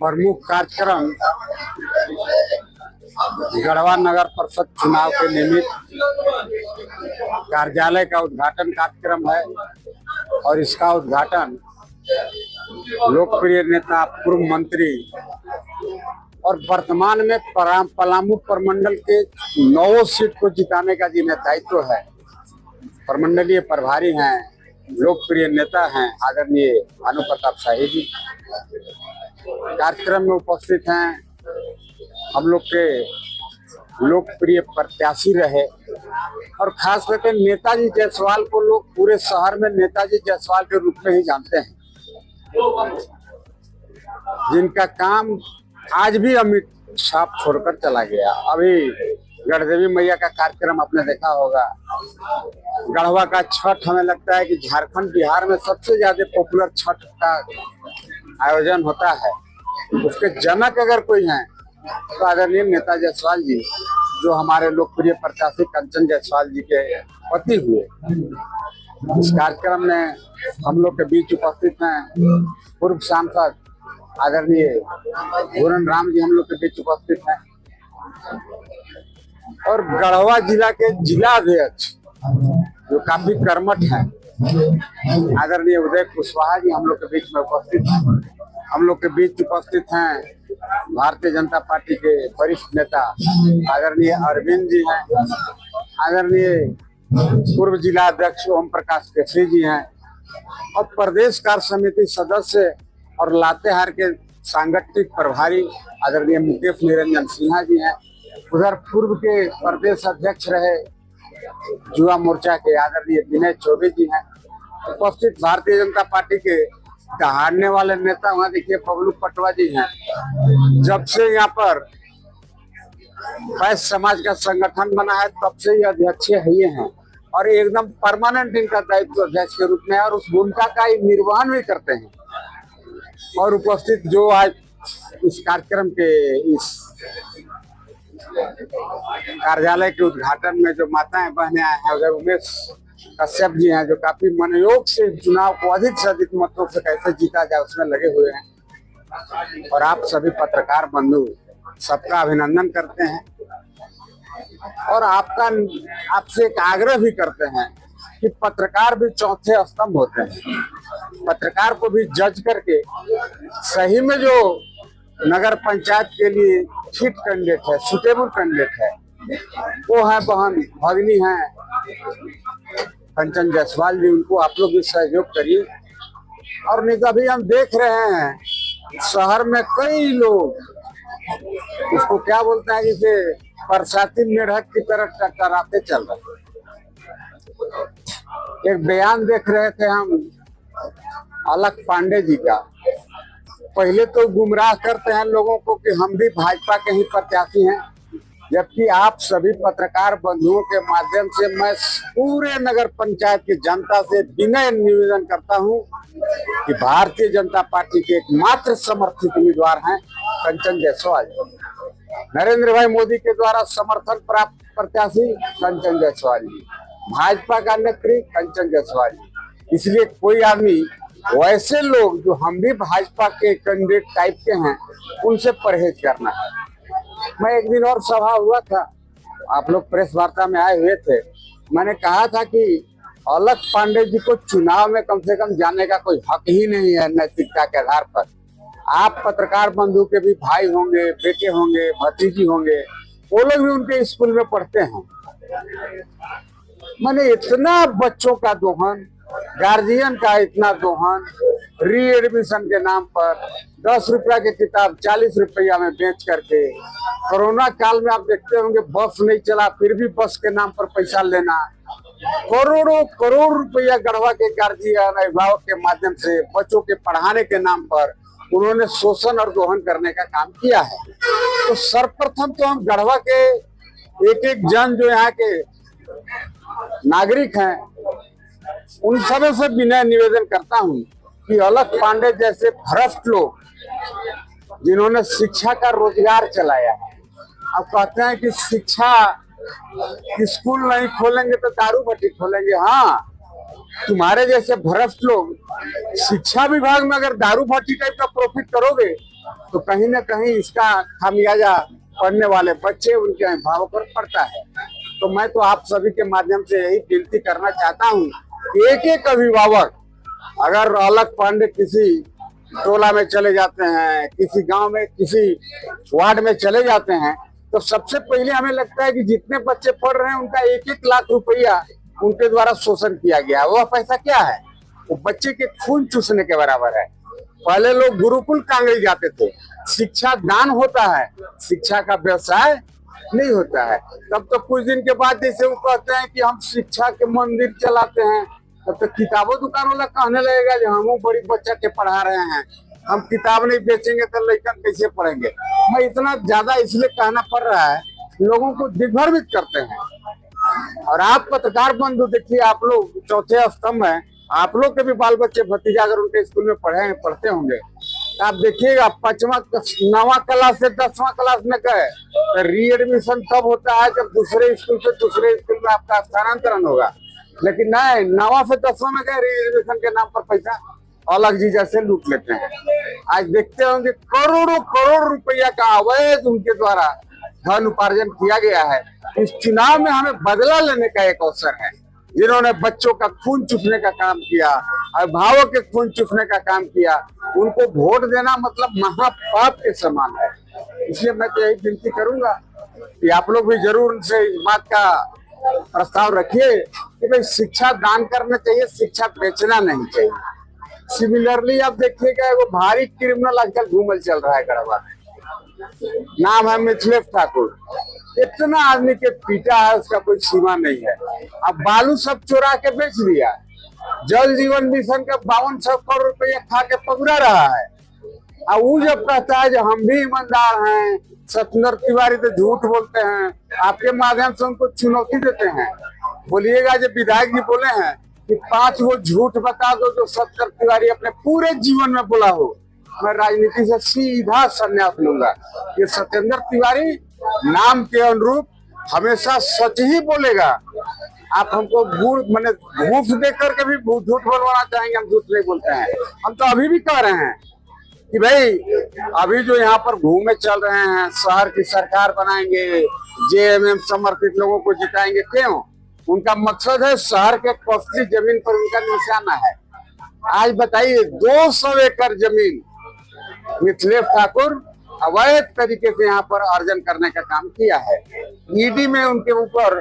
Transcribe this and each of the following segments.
प्रमुख कार्यक्रम गढ़वा नगर परिषद चुनाव के निमित्त कार्यालय का उद्घाटन कार्यक्रम है और इसका उद्घाटन लोकप्रिय नेता, पूर्व मंत्री और वर्तमान में पलामू प्रमंडल के 9 सीट को जिताने का जिन्हें दायित्व है, प्रमंडलीय प्रभारी हैं, लोकप्रिय नेता हैं आदरणीय भानु प्रताप शाही जी। कार्यक्रम में उपस्थित हैं हम लोग के लोकप्रिय प्रत्याशी रहे और खास करके नेताजी जायसवाल को लोग पूरे शहर में नेताजी जायसवाल के रूप में ही जानते हैं, जिनका काम आज भी अमिट छाप छोड़कर चला गया। अभी गढ़देवी मैया का कार्यक्रम आपने देखा होगा। गढ़वा का छठ हमें लगता है कि झारखंड बिहार में सबसे ज्यादा पॉपुलर छठ का आयोजन होता है। उसके जनक अगर कोई हैं तो आदरणीय नेता जायसवाल जी, जो हमारे लोकप्रिय प्रत्याशी कंचन जायसवाल जी के पति हुए। इस कार्यक्रम में हम लोग के बीच उपस्थित हैं पूर्व सांसद आदरणीय घूरन राम जी, हम लोग के बीच उपस्थित हैं और गढ़वा जिला के जिला अध्यक्ष जो काफी कर्मठ हैं आदरणीय उदय कुशवाहा जी हम लोग के बीच में उपस्थित हैं। हम लोग के बीच उपस्थित हैं भारतीय जनता पार्टी के वरिष्ठ नेता आदरणीय अरविंद जी हैं, आदरणीय पूर्व जिला अध्यक्ष ओम प्रकाश केसरी जी हैं और प्रदेश कार्य समिति सदस्य और लातेहार के सांगठनिक प्रभारी आदरणीय मुकेश निरंजन सिन्हा जी हैं। उधर पूर्व के प्रदेश अध्यक्ष रहे युवा मोर्चा के आदरणीय विनय चौबे जी हैं। उपस्थित भारतीय जनता पार्टी के दहाड़ने वाले नेता वहां देखिए बबलू पटवा जी हैं। जब से यहाँ पर वैश्य समाज का संगठन बना है तब से ये अध्यक्ष ही हैं और एकदम परमानेंट इनका दायित्व अध्यक्ष के रूप में है और उस भूमिका का निर्वहन भी करते हैं। और उपस्थित जो आज इस कार्यक्रम के इस कार्यालय के उद्घाटन में जो माताएं बहने आए हैं, उधर उमेश कश्यप जी हैं जो काफी मनोयोग से चुनाव को अधिक से अधिक मतों से कैसे जीता जाए उसमें लगे हुए हैं। और आप सभी पत्रकार बंधु सबका अभिनंदन करते हैं और आपसे एक आग्रह भी करते हैं कि पत्रकार भी चौथे स्तंभ होते हैं। पत्रकार को भी जज करके सही में जो नगर पंचायत के लिए फिट कैंडिडेट है, सुटेबल कैंडिडेट है, वो है बहन भगिनी है कंचन जायसवाल जी। उनको आप लोग भी सहयोग करिए। और नहीं तो अभी हम देख रहे हैं शहर में कई लोग उसको क्या बोलते हैं, जिसे बरसाती मेढक की तरह टकराते चल रहे। एक बयान देख रहे थे हम अलख पांडे जी का। पहले तो गुमराह करते हैं लोगों को कि हम भी भाजपा के ही प्रत्याशी हैं, जबकि आप सभी पत्रकार बंधुओं के माध्यम से मैं पूरे नगर पंचायत की जनता से विनय निवेदन करता हूं कि भारतीय जनता पार्टी के एकमात्र समर्थित उम्मीदवार हैं कंचन जायसवाल। नरेंद्र भाई मोदी के द्वारा समर्थन प्राप्त प्रत्याशी कंचन जायसवाल जी, भाजपा का नेत्री कंचन जायसवाल जी। इसलिए कोई आदमी वैसे लोग जो हम भी भाजपा के कैंडिडेट टाइप के हैं उनसे परहेज करना है। मैं एक दिन और सभा हुआ था, आप लोग प्रेस वार्ता में आए हुए थे। मैंने कहा था कि अलख पांडे जी को चुनाव में कम से कम जाने का कोई हक ही नहीं है नैतिकता के आधार पर। आप पत्रकार बंधु के भी भाई होंगे, बेटे होंगे, भतीजी होंगे, वो लोग भी उनके स्कूल में पढ़ते हैं। मैंने इतना बच्चों का दोहन, गार्जियन का इतना दोहन, री एडमिशन के नाम पर 10 रुपया की किताब 40 रुपया में बेच करके, कोरोना काल में आप देखते होंगे बस नहीं चला फिर भी बस के नाम पर पैसा लेना, करोड़ों करोड़ रुपया गढ़वा के गार्जियन अभिभावक के माध्यम से बच्चों के पढ़ाने के नाम पर उन्होंने शोषण और दोहन करने का काम किया है। तो सर्वप्रथम तो हम गढ़वा के एक एक जन जो यहाँ के नागरिक हैं उन सब से विनय निवेदन करता हूँ कि अलख पांडे जैसे भ्रष्ट लोग जिन्होंने शिक्षा का रोजगार चलाया है, अब कहते हैं कि शिक्षा स्कूल नहीं खोलेंगे तो दारू भट्टी खोलेंगे। हाँ, तुम्हारे जैसे भ्रष्ट लोग शिक्षा विभाग में अगर दारू भट्टी टाइप का प्रॉफिट करोगे तो कहीं ना कहीं इसका खामियाजा पढ़ने वाले बच्चे, उनके अभिभावक पर पड़ता है। तो मैं तो आप सभी के माध्यम से यही विनती करना चाहता हूँ, एक एक अभिभावक अगर अलख पांडे किसी टोला में चले जाते हैं, किसी गांव में, किसी वार्ड में चले जाते हैं, तो सबसे पहले हमें लगता है कि जितने बच्चे पढ़ रहे हैं उनका 1-1 लाख रुपया उनके द्वारा शोषण किया गया। वह पैसा क्या है? वो बच्चे के खून चूसने के बराबर है। पहले लोग गुरुकुल कांगड़ी जाते थे। शिक्षा दान होता है, शिक्षा का व्यवसाय नहीं होता है। तब तो कुछ दिन के बाद जैसे वो कहते हैं कि हम शिक्षा के मंदिर चलाते हैं, तब तो किताबों दुकान वाला कहने लगेगा कि हम बड़ी बच्चा के पढ़ा रहे हैं, हम किताब नहीं बेचेंगे तो लड़कन कैसे पढ़ेंगे। मैं इतना ज्यादा इसलिए कहना पड़ रहा है, लोगों को दिग्भ्रमित करते हैं। और आप पत्रकार बंधु देखिए, आप लोग चौथे स्तंभ हैं, आप लोग के भी बाल बच्चे भतीजा अगर उनके स्कूल में पढ़ते होंगे, तो आप देखिएगा 9वां क्लास से 10वां क्लास में गए तो रीएडमिशन तब होता है जब दूसरे स्कूल से दूसरे स्कूल में आपका स्थानांतरण होगा। लेकिन नहीं, 9वां से 10वां में गए, रीएडमिशन के नाम पर पैसा अलग जी जैसे लूट लेते हैं। आज देखते होंगे करोड़ों करोड़ रुपया का अवैध उनके द्वारा धन उपार्जन किया गया है। इस चुनाव में हमें बदला लेने का एक अवसर है। जिन्होंने बच्चों का खून चूसने का काम किया, अभिभावक के खून चूसने का काम किया, उनको वोट देना मतलब महापाप के समान है। इसलिए मैं तो यही विनती करूंगा कि आप लोग भी जरूर उनसे इस बात का प्रस्ताव रखिए कि भाई शिक्षा दान करना चाहिए, शिक्षा बेचना नहीं चाहिए। सिमिलरली आप देखिएगा, वो भारी क्रिमिनल आजकल घूमल चल रहा है गढ़वा में, नाम है मिथिलेश ठाकुर। इतना आदमी के पीटा है, उसका कोई सीमा नहीं है। अब बालू सब चुरा के बेच दिया। जल जीवन मिशन का 5200 करोड़ रुपया खा के पगुरा रहा है। अब वो जब कहता है जो हम भी ईमानदार हैं, सत्येंद्र तिवारी तो झूठ बोलते हैं, आपके माध्यम से उनको चुनौती देते हैं। बोलिएगा, जब विधायक जी बोले हैं कि 5 वो झूठ बता दो जो सत्येंद्र तिवारी अपने पूरे जीवन में बोला हो, मैं राजनीति से सीधा संन्यास लूंगा। ये सत्येंद्र तिवारी नाम के अनुरूप हमेशा सच ही बोलेगा। आप हमको घूस दे करके भी झूठ बोलवाना चाहेंगे, हम झूठ नहीं बोलते हैं। हम तो अभी भी कह रहे हैं कि भाई अभी जो यहाँ पर घूमे चल रहे हैं, शहर की सरकार बनाएंगे, जेएमएम समर्थित लोगों को जिताएंगे, क्यों? उनका मकसद है शहर के कॉस्टली जमीन पर उनका निशाना है। आज बताइए, 200 एकड़ जमीन मिथिलेश ठाकुर अवैध तरीके से यहाँ पर अर्जन करने का काम किया है। ईडी में उनके ऊपर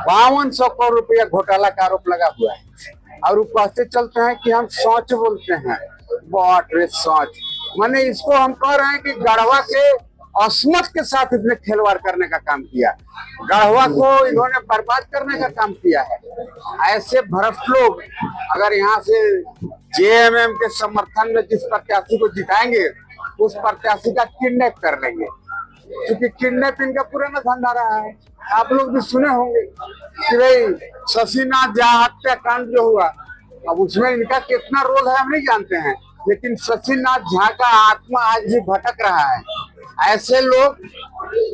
5200 करोड़ रुपया घोटाला का आरोप लगा हुआ है। और वो कहते चलते हैं कि हम सोच बोलते हैं। बहुत रे सोच, माने इसको हम कह रहे हैं कि गढ़वा के अस्मत के साथ इसने खिलवाड़ करने का काम किया, गढ़वा को इन्होंने बर्बाद करने का काम किया है। ऐसे भ्रष्ट लोग अगर यहाँ से जेएमएम के समर्थन में जिस प्रत्याशी को जिताएंगे, उस प्रत्याशी का किडनैप कर लेंगे, क्योंकि किडनैप इनका पुराना धंधा रहा है। आप लोग भी सुने होंगे कि भाई शशिनाथ झा हत्याकांड जो हुआ, अब उसमें इनका कितना रोल है हम नहीं जानते हैं, लेकिन शशिनाथ झा का आत्मा आज भी भटक रहा है। ऐसे लोग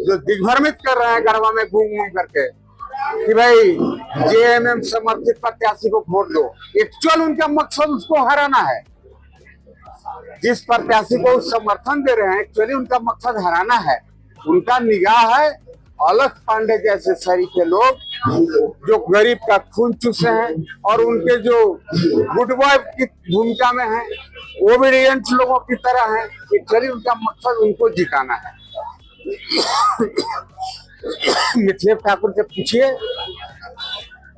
जो दिग्भ्रमित कर रहे हैं गढ़वा में घूम घूम करके कि भाई जेएमएम समर्थित प्रत्याशी को वोट दो, एक्चुअल उनका मकसद उसको हराना है। जिस प्रत्याशी को समर्थन दे रहे हैं, एक्चुअली उनका मकसद हराना है। उनका निगाह है अलख पांडे जैसे सरीखे लोग जो गरीब का खून चूसे हैं और उनके जो गुड बॉय की भूमिका में हैं, ओबीडियंट लोगों की तरह हैं। एक्चुअली उनका मकसद उनको जिताना है। मिथिलेश ठाकुर से पूछिए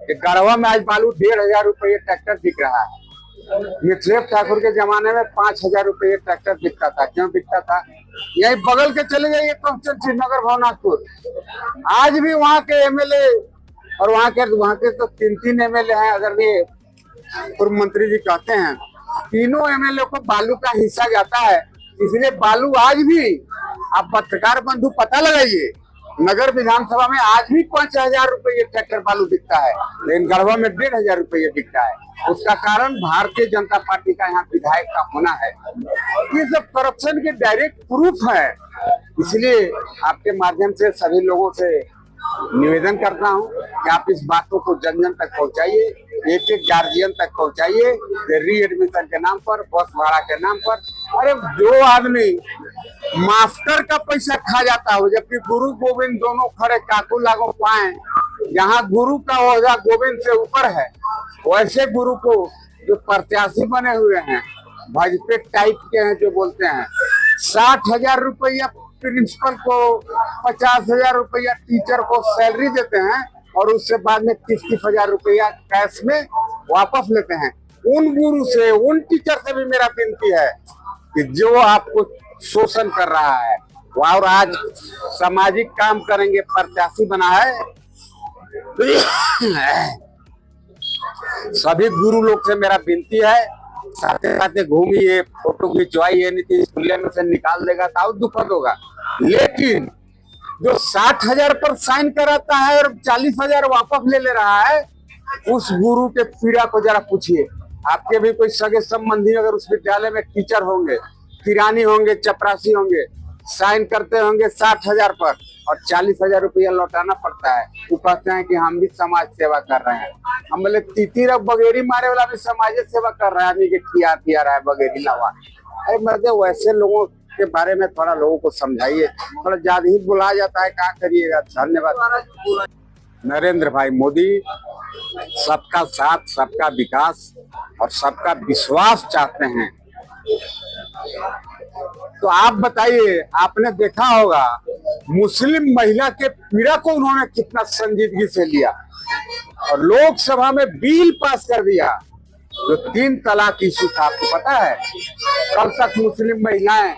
कि गढ़वा में आज बालू 1500 रुपये ट्रैक्टर बिक रहा है। मिथिलेश ठाकुर के जमाने में 5000 रुपये ट्रैक्टर बिकता था। क्यों बिकता था? यही बगल के चले जाइए श्रीनगर भवनाथपुर, आज भी वहाँ के एमएलए और वहाँ के तो 3 एमएलए हैं। अगर ये पूर्व मंत्री जी कहते हैं, तीनों एमएलए को बालू का हिस्सा जाता है, इसलिए बालू आज भी, आप पत्रकार बंधु पता लगाइए, नगर विधानसभा में आज भी 5000 रुपये ट्रैक्टर बालू बिकता है, लेकिन गढ़वा में 1500 रुपये बिकता है। उसका कारण भारतीय जनता पार्टी का यहाँ विधायक का होना है। ये सब करप्शन के डायरेक्ट प्रूफ है। इसलिए आपके माध्यम से सभी लोगों से निवेदन करता हूं कि आप इस बातों को जन जन तक पहुंचाइए, एक एक गार्जियन तक पहुंचाइए, रीएडमिशन के नाम पर, बस भाड़ा के नाम पर। अरे जो आदमी मास्टर का पैसा खा जाता हो, जबकि गुरु गोविंद दोनों खड़े काकू लागो पाए, यहाँ गुरु का ओहदा गोविंद से ऊपर है, वैसे गुरु को जो प्रत्याशी बने हुए हैं, भाजपा टाइप के हैं, जो बोलते हैं 60,000 रुपया प्रिंसिपल को, 50,000 रुपया टीचर को सैलरी देते हैं और उससे बाद में 30,000 रुपया कैश में वापस लेते हैं। उन गुरु से, उन टीचर से भी मेरा विनती है कि जो आपको शोषण कर रहा है और आज सामाजिक काम करेंगे प्रत्याशी बना है, सभी गुरु लोग से मेरा विनती है, साथे साथे घूमिए, फोटो खिंचवाइए, नहीं तो में से निकाल देगा तो दुखद होगा। लेकिन जो 60,000 पर साइन कराता है और 40,000 वापस ले रहा है, उस गुरु के पीड़ा को जरा पूछिए। आपके भी कोई सगे संबंधी अगर उस विद्यालय में टीचर होंगे, किरानी होंगे, चपरासी होंगे, साइन करते होंगे 60,000 पर और 40,000 रुपया लौटाना पड़ता है। वो कहते हैं कि हम भी समाज सेवा कर रहे हैं। हम बोले तीतीर बगेरी मारे वाला भी समाज सेवा कर रहा है, आदमी के खिया पिया रहा है बगेरी लवा। अरे मर्दे, वैसे लोगों के बारे में थोड़ा लोगों को समझाइए। थोड़ा ज्यादा ही बुला जाता है, क्या करिएगा। धन्यवाद। नरेंद्र भाई मोदी सबका साथ, सबका विकास और सबका विश्वास चाहते हैं। तो आप बताइए, आपने देखा होगा मुस्लिम महिला के पीड़ा को उन्होंने कितना संजीदगी से लिया और लोकसभा में बिल पास कर दिया जो 3 तलाक इशू था। आपको पता है, कल तक मुस्लिम महिलाएं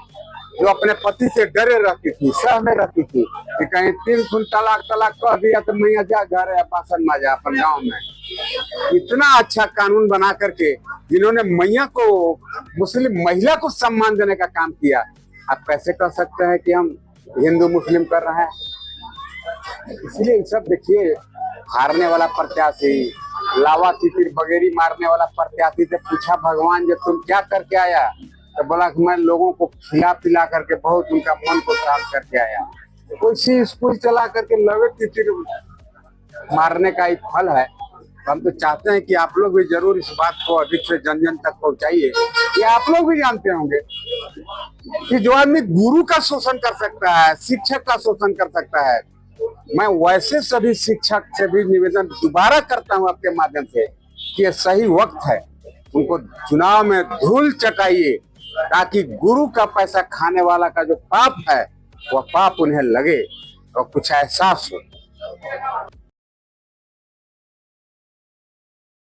जो अपने पति से डरे रहती थी, सह में रहती थी कि कहीं 3 तलाक कह दिया तो मैया जा घर है बासन माजा अपन गाँव में। इतना अच्छा कानून बना करके जिन्होंने मैया को, मुस्लिम महिला को सम्मान देने का काम किया, आप कैसे कह सकते हैं कि हम हिंदू मुस्लिम कर रहे हैं। इसलिए सब देखिए, हारने वाला प्रत्याशी, लावा तितिर बगेरी मारने वाला प्रत्याशी से पूछा भगवान जब तुम क्या करके आया, तो बोला कि मैं लोगों को खिला पिला करके बहुत उनका मन को शांत करके आया। कोई स्कूल चला करके लवे तितिर मारने का एक फल है। हम तो चाहते हैं कि आप लोग भी जरूर इस बात को अधिक से जन जन तक पहुंचाइए। ये आप लोग भी जानते होंगे कि जो आदमी गुरु का शोषण कर सकता है, शिक्षक का शोषण कर सकता है, मैं वैसे सभी शिक्षक से भी निवेदन दोबारा करता हूं आपके माध्यम से कि ये सही वक्त है, उनको चुनाव में धूल चटाइए ताकि गुरु का पैसा खाने वाला का जो पाप है वह पाप उन्हें लगे और कुछ एहसास हो।